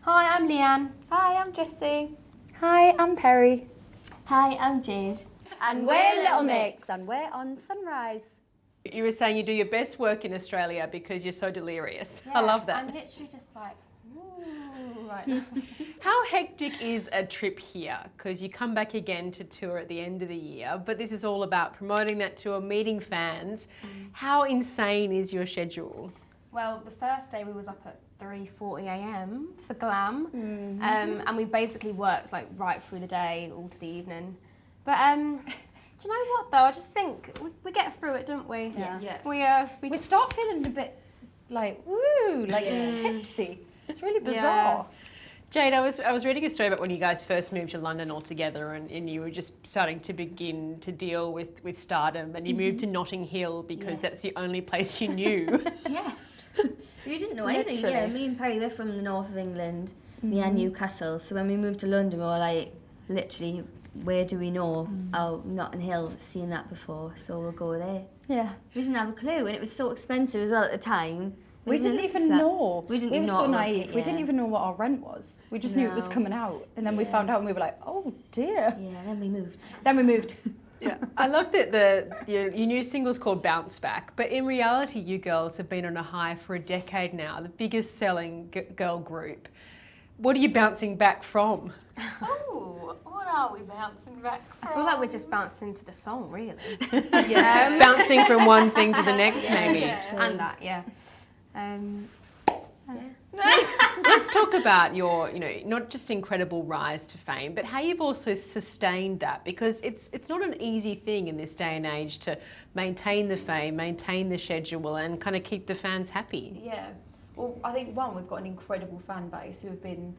Hi, I'm Leigh-Anne. Hi, I'm Jessie. Hi, I'm Perry. Hi, I'm Jade. And we're Little Mix. And we're on Sunrise. You were saying you do your best work in Australia because you're so delirious. I love that. I'm literally just like, ooh, right now. How hectic is a trip here? Because you come back again to tour at the end of the year, but this is all about promoting that tour, meeting fans. How insane is your schedule? Well, the first day we was up at 3:40 a.m. for glam, and we basically worked like right through the day, all to the evening. But do you know what though? I just think we get through it, don't we? Yeah. We start feeling a bit like, woo, like tipsy. It's really bizarre. Jade, I was reading a story about when you guys first moved to London all together and you were just starting to begin to deal with stardom and you moved to Notting Hill because that's the only place you knew. Yes. We didn't know anything. Literally. Yeah, me and Perry, we're from the north of England. Me and Newcastle. So when we moved to London, we were like, literally, where do we know? Oh, Notting Hill, seen that before, so we'll go there. Yeah. We didn't have a clue, and it was so expensive as well at the time. We didn't even know. We didn't were even know so what we were naive. paying, We didn't even know what our rent was. We just knew it was No. coming out. And then we found out and we were like, oh dear. Yeah, then we moved. Then we moved. Yeah, I love that your new single's called Bounce Back, but in reality you girls have been on a high for a decade now, the biggest selling girl group. What are you bouncing back from? Oh, what are we bouncing back from? I feel like we're just bouncing into the song, really. Bouncing from one thing to the next, maybe. And that, yeah. Let's talk about your, not just incredible rise to fame, but how you've also sustained that, because it's not an easy thing in this day and age to maintain the fame, maintain the schedule, and kind of keep the fans happy. Yeah. Well, I think we've got an incredible fan base who have been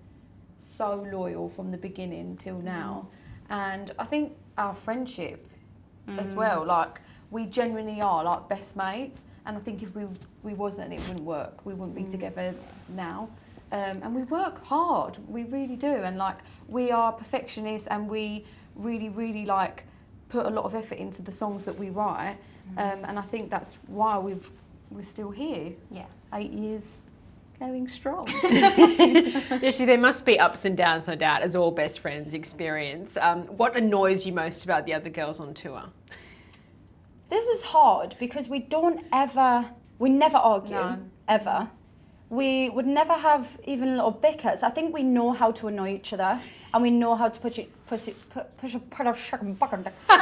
so loyal from the beginning till now. And I think our friendship as well, like we genuinely are like best mates. And I think if we wasn't, it wouldn't work. We wouldn't be together now. And we work hard, we really do. And like we are perfectionists and we really, really like put a lot of effort into the songs that we write. And I think that's why we're still here. Yeah. 8 years going strong. Actually, there must be ups and downs, no doubt, as all best friends experience. What annoys you most about the other girls on tour? This is hard because we never argue, No. ever. We would never have even little bickers. I think we know how to annoy each other and we know how to push our sugar button. We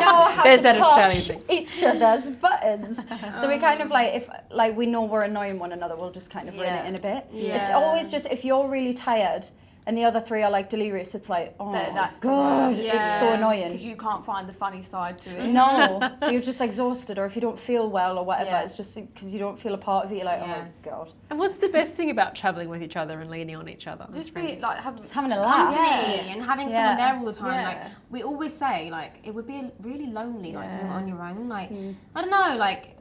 know how There's to that Australian push thing. each other's buttons. So we kind of like, if like we know we're annoying one another, we'll just kind of ruin it in a bit. Yeah. It's always just, if you're really tired and the other three are like delirious, it's like, oh That's the God, worst. it's so annoying. Because you can't find the funny side to it. No, you're just exhausted, or if you don't feel well or whatever, Yeah. it's just because you don't feel a part of it, you're like, Yeah. oh God. And what's the best thing about travelling with each other and leaning on each other? Just be like Just having a laugh. Company and having someone there all the time. Yeah. Like we always say, like it would be really lonely, like doing it Yeah. on your own. Like I don't know, like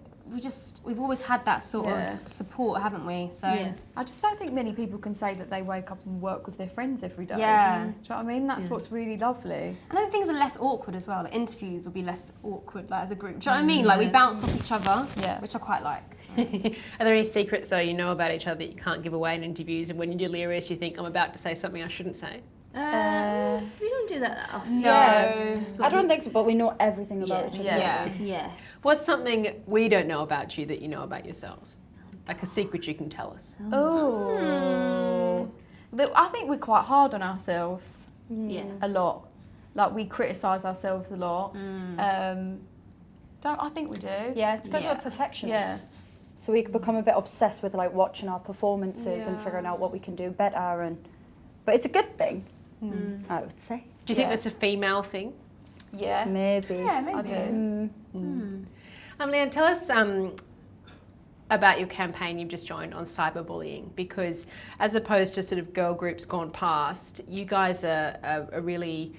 we've always had that sort Yeah. of support, haven't we? So Yeah. I just don't think many people can say that they wake up and work with their friends every day. Yeah. Do you know what I mean? That's what's really lovely. I think things are less awkward as well. Like interviews will be less awkward, like as a group. Do you know what I mean? Like we bounce off each other, Yeah. which I quite like. Are there any secrets, though, you know about each other that you can't give away in interviews, and when you're delirious you think, I'm about to say something I shouldn't say? We don't do that often. Yeah. I don't think so, but we know everything about each other. Yeah. Yeah. What's something we don't know about you that you know about yourselves? Like a secret you can tell us? Oh. I think we're quite hard on ourselves Yeah. a lot. Like we criticise ourselves a lot. I think we do. Yeah, it's because Yeah. we're perfectionists. So we become a bit obsessed with like watching our performances and figuring out what we can do better, but it's a good thing, I would say. Do you think Yeah. that's a female thing? Yeah. Maybe. Yeah, maybe. I do. Leigh-Anne, tell us about your campaign you've just joined on cyberbullying, because as opposed to sort of girl groups gone past, you guys are really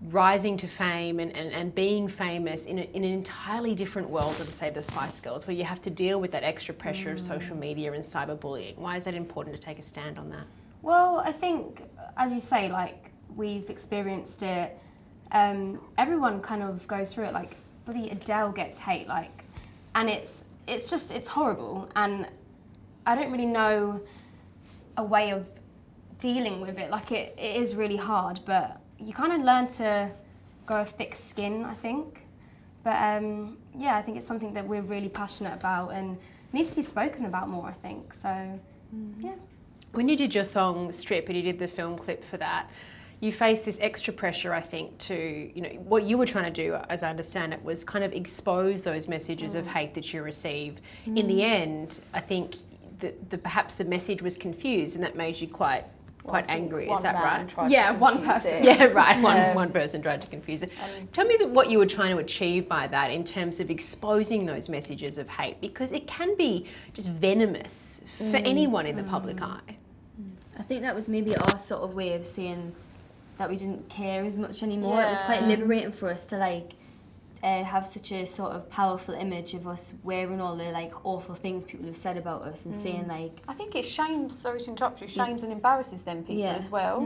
rising to fame and being famous in an entirely different world than, say, the Spice Girls, where you have to deal with that extra pressure of social media and cyberbullying. Why is that important to take a stand on that? Well, I think, as you say, like we've experienced it. Everyone kind of goes through it. Like bloody Adele gets hate, like, and it's horrible. And I don't really know a way of dealing with it. Like it is really hard, but you kind of learn to grow a thick skin, I think. But yeah, I think it's something that we're really passionate about and needs to be spoken about more, I think. So, yeah. When you did your song Strip and you did the film clip for that, you faced this extra pressure, I think, to, you know, what you were trying to do, as I understand it, was kind of expose those messages of hate that you receive. In the end, I think perhaps the message was confused and that made you quite angry. Is that right? Yeah, one person. Yeah, right. One person tried to confuse it. Tell me what you were trying to achieve by that in terms of exposing those messages of hate, because it can be just venomous for anyone in the public eye. I think that was maybe our sort of way of saying that we didn't care as much anymore. It was quite liberating for us to like have such a sort of powerful image of us wearing all the like awful things people have said about us and saying like... I think it shames, sorry to interrupt you, shames and embarrasses them people as well.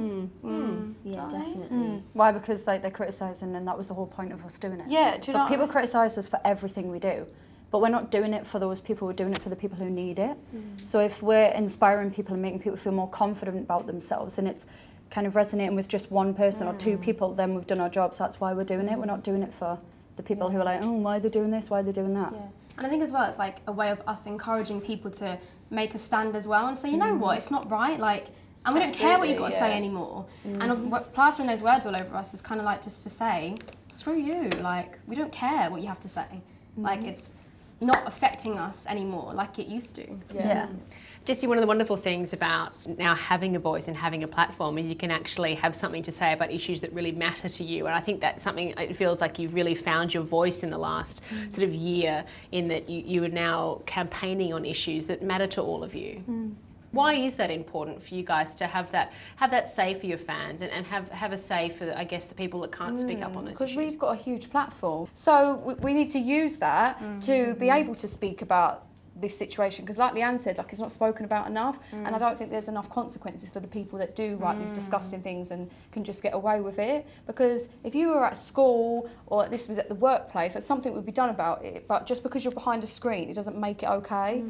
Yeah, definitely. Why? Because like they're criticising, and that was the whole point of us doing it. Yeah, do you know? People criticise us for everything we do, but we're not doing it for those people, we're doing it for the people who need it. So if we're inspiring people and making people feel more confident about themselves, and it's kind of resonating with just one person or two people, then we've done our jobs. That's why we're doing it. We're not doing it for the people who are like, oh, why are they doing this? Why are they doing that? Yeah. And I think as well, it's like a way of us encouraging people to make a stand as well and say, you know what, it's not right. Like, and we don't care what you've got to say anymore. And plastering those words all over us is kind of like just to say, screw you. Like, we don't care what you have to say. Like, it's not affecting us anymore like it used to. Yeah. Jessie, one of the wonderful things about now having a voice and having a platform is you can actually have something to say about issues that really matter to you. And I think that's something, it feels like you've really found your voice in the last sort of year, in that you are now campaigning on issues that matter to all of you. Why is that important for you guys to have that say for your fans and have a say for, I guess, the people that can't speak up on those issues? Because we've got a huge platform. So we need to use that to be able to speak about this situation, because like Leigh-Anne said, like, it's not spoken about enough, and I don't think there's enough consequences for the people that do write these disgusting things and can just get away with it. Because if you were at school or this was at the workplace, that's something would be done about it, but just because you're behind a screen, it doesn't make it okay.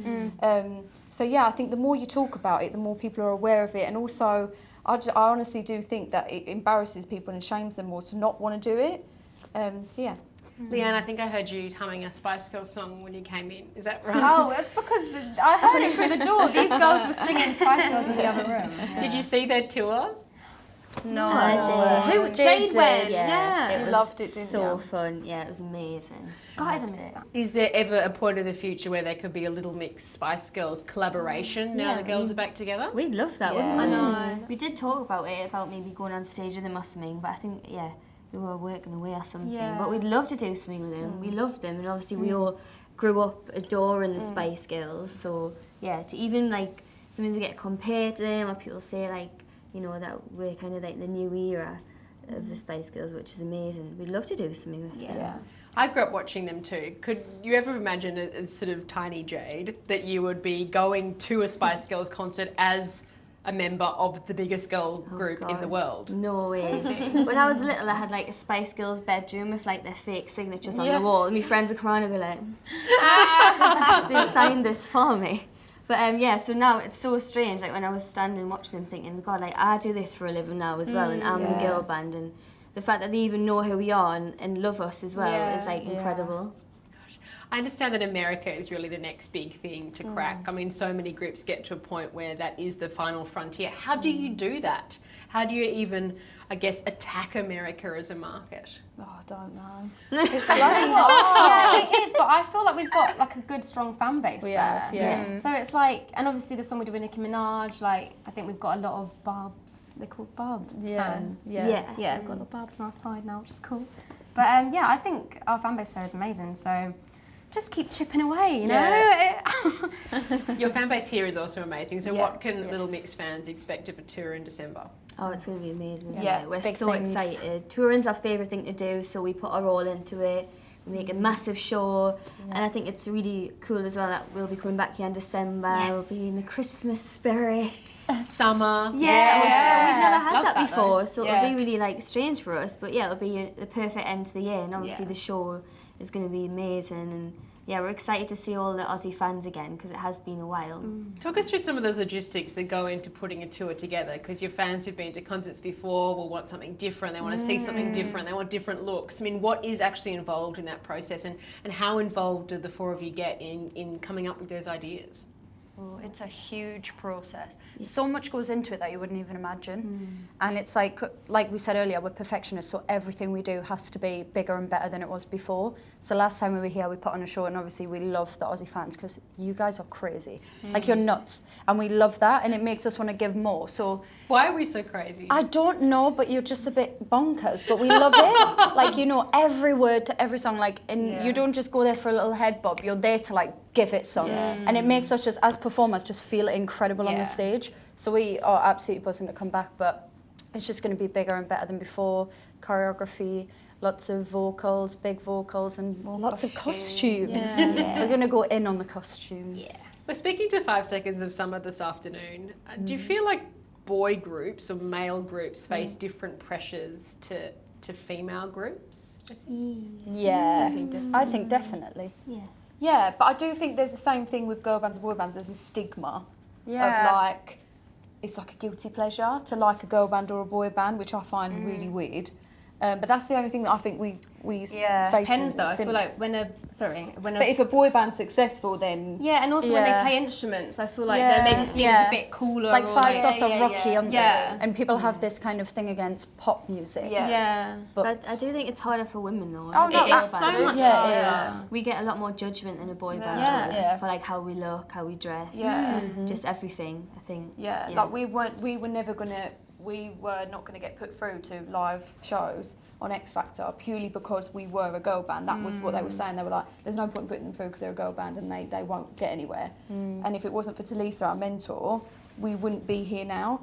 So yeah, I think the more you talk about it, the more people are aware of it, and also I honestly do think that it embarrasses people and shames them more to not want to do it. So yeah. Leigh-Anne, I think I heard you humming a Spice Girls song when you came in. Is that right? Oh, it's because I heard it through the door. These girls were singing Spice Girls in the other room. Did you see their tour? No, I did. Who? Jade went. Yeah, Yeah. it was loved it, didn't so you? fun. Yeah, it was amazing. God, I missed that. Is there ever a point in the future where there could be a Little Mix Spice Girls collaboration now the girls are back together? We'd love that, Yeah. wouldn't we? I know. We did talk about it, about maybe going on stage with them or something, but I think, we were working away or something. Yeah. But we'd love to do something with them. We loved them, and obviously we all grew up adoring the Spice Girls. So yeah, to even like sometimes we get compared to them, or people say like, you know, that we're kind of like the new era of the Spice Girls, which is amazing. We'd love to do something with them. Yeah. I grew up watching them too. Could you ever imagine as sort of tiny Jade that you would be going to a Spice Girls concert as a member of the biggest girl group in the world? No way. When I was little, I had like a Spice Girls bedroom with like their fake signatures on the wall, and my friends would come around and be like, they signed this for me. But so now it's so strange, like when I was standing watching them thinking, God, like I do this for a living now as well, and I'm in a girl band, and the fact that they even know who we are and love us as well is like incredible. I understand that America is really the next big thing to crack. I mean, so many groups get to a point where that is the final frontier. How do you do that? How do you even, I guess, attack America as a market? Oh, I don't know. It's like, yeah, it is, but I feel like we've got like a good, strong fan base We there. have, yeah. So it's like, and obviously the song we did with Nicki Minaj, like I think we've got a lot of Barbs. They're called Barbs. Fans. Yeah. Yeah, we've got a lot of Barbs on our side now, which is cool. But yeah, I think our fan base there is amazing. So just keep chipping away, you know. Yeah. Your fan base here is also amazing. So what can Little Mix fans expect of a tour in December? Oh, it's going to be amazing. Isn't Yeah, it? We're big so things. excited. Touring's our favourite thing to do, so we put our all into it. We make a massive show, and I think it's really cool as well that we'll be coming back here in December. We'll be in the Christmas spirit. Summer. We've never had Love that that, before, though. so Yeah. it'll be really like strange for us. But yeah, it'll be the perfect end to the year, and obviously the show is going to be amazing, and yeah, we're excited to see all the Aussie fans again because it has been a while. Talk us through some of those logistics that go into putting a tour together, because your fans who've been to concerts before will want something different, they want to see something different, they want different looks. I mean, what is actually involved in that process, and how involved do the four of you get in coming up with those ideas? Oh, it's a huge process. So much goes into it that you wouldn't even imagine. And it's like we said earlier, we're perfectionists, so everything we do has to be bigger and better than it was before. So last time we were here, we put on a show, and obviously we love the Aussie fans because you guys are crazy. Like, you're nuts. And we love that, and it makes us want to give more. So Why are we so crazy? I don't know, but you're just a bit bonkers, but we love it. Like, you know every word to every song, like, and you don't just go there for a little head bob, you're there to, like, give it some. And it makes us just, as performers, just feel incredible on the stage. So we are absolutely buzzing to come back, but it's just going to be bigger and better than before. Choreography, lots of vocals, big vocals, and lots of costumes. We're going to go in on the costumes. We're speaking to 5 Seconds of Summer this afternoon. Do you feel like boy groups or male groups face different pressures to female groups? Yeah, I think definitely. Yeah, but I do think there's the same thing with girl bands and boy bands. There's a stigma of like, it's like a guilty pleasure to like a girl band or a boy band, which I find really weird. But that's the only thing that I think we face. Depends though. I feel like but if a boy band's successful, then and also when they play instruments, I feel like they're maybe seen as a bit cooler. Like or Five Sauce are rocky, aren't they? Yeah. And people have this kind of thing against pop music. But I do think it's harder for women though. Oh, no, It's so much harder. We get a lot more judgment than a boy band does for like how we look, how we dress, just everything. I think. Like we were not gonna get put through to live shows on X Factor purely because we were a girl band. That was what they were saying. They were like, there's no point in putting them through because they're a girl band and they won't get anywhere. And if it wasn't for Talisa, our mentor, we wouldn't be here now.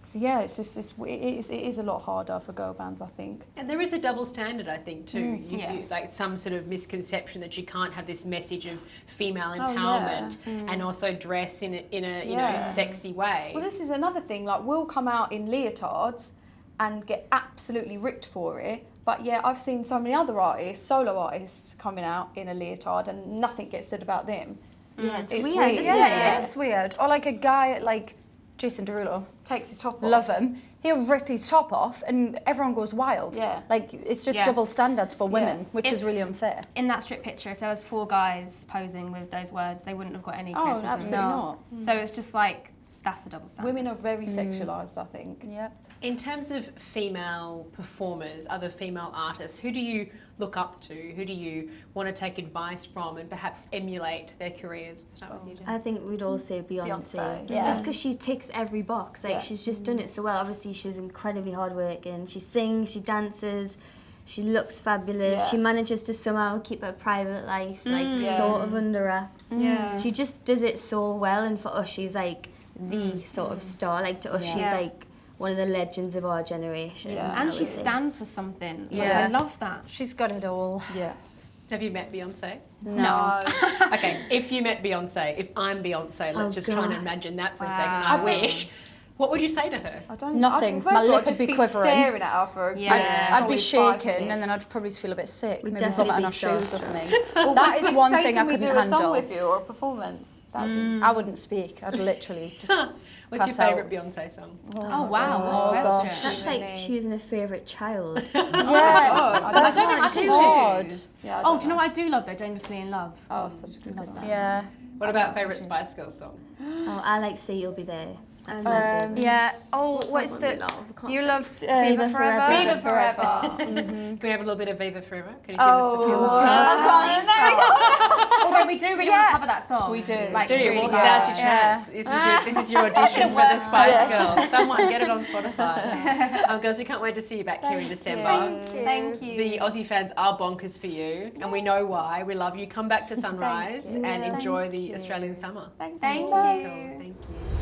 So yeah, it's just it is a lot harder for girl bands, I think. And there is a double standard, I think, too. You, like some sort of misconception that you can't have this message of female empowerment and also dress in a you know, sexy way. Well, this is another thing. Like, we'll come out in leotards and get absolutely ripped for it. But yeah, I've seen so many other artists, solo artists, coming out in a leotard and nothing gets said about them. It's weird, weird. isn't Yeah, it is weird. Or like a guy like Jason Derulo. Takes his top off. Love him. He'll rip his top off and everyone goes wild. Like, it's just double standards for women, which is really unfair. In that strip picture, if there was 4 guys posing with those words, they wouldn't have got any criticism. Absolutely not. So it's just like, that's the double standard. Women are very sexualised, I think. In terms of female performers, other female artists, who do you look up to? Who do you want to take advice from and perhaps emulate their careers? We'll start with you, Jen. I think we'd all say Beyonce. Yeah. Just because she ticks every box. Like, she's just done it so well. Obviously, she's incredibly hardworking. She sings, she dances, she looks fabulous. She manages to somehow keep her private life, like, sort of under wraps. She just does it so well. And for us, she's, like, the sort of star. Like, to us, she's, like, one of the legends of our generation. And she stands for something. Like, I love that. She's got it all. Have you met Beyonce? No. Okay, if you met Beyonce, if I'm Beyonce, let's just try and imagine that for a second. Wow. I wish. What would you say to her? I don't Nothing. First My of all, lip I'd just would be be quivering. staring at her for a I'd be solid 5 shaking and then I'd minutes. probably feel a bit sick. We'd Maybe definitely vomit on be our shoes or starstruck. something. That is one thing I Can we couldn't do a song handle. with you or a performance? I wouldn't speak. I'd literally just What's your pass favourite out. Beyonce song? Oh, wow. What a gosh. question. That's like choosing a favourite child. Yeah, I don't think I that's do hard. choose. Yeah, I Oh, don't do you know what I do love though? Dangerously in Love. Oh, such a good song. Yeah. What about favourite Spice Girls song? Oh, I like Say You'll Be There. That's my favourite. Yeah. Oh, what's that one we the... love? I can't You think. love Viva Viva Forever? Viva Forever. Can we have a little bit of Viva Forever? Can you give us a few Although we do really want to cover that song. We do. Like, Do you? really Well, bad. now's your chance. This is your audition for the Spice Girls. Someone get it on Spotify. Girls, we can't wait to see you back here in December. Thank you. The Aussie fans are bonkers for you, and we know why. We love you. Come back to Sunrise and enjoy the Australian summer. Thank you. Thank you.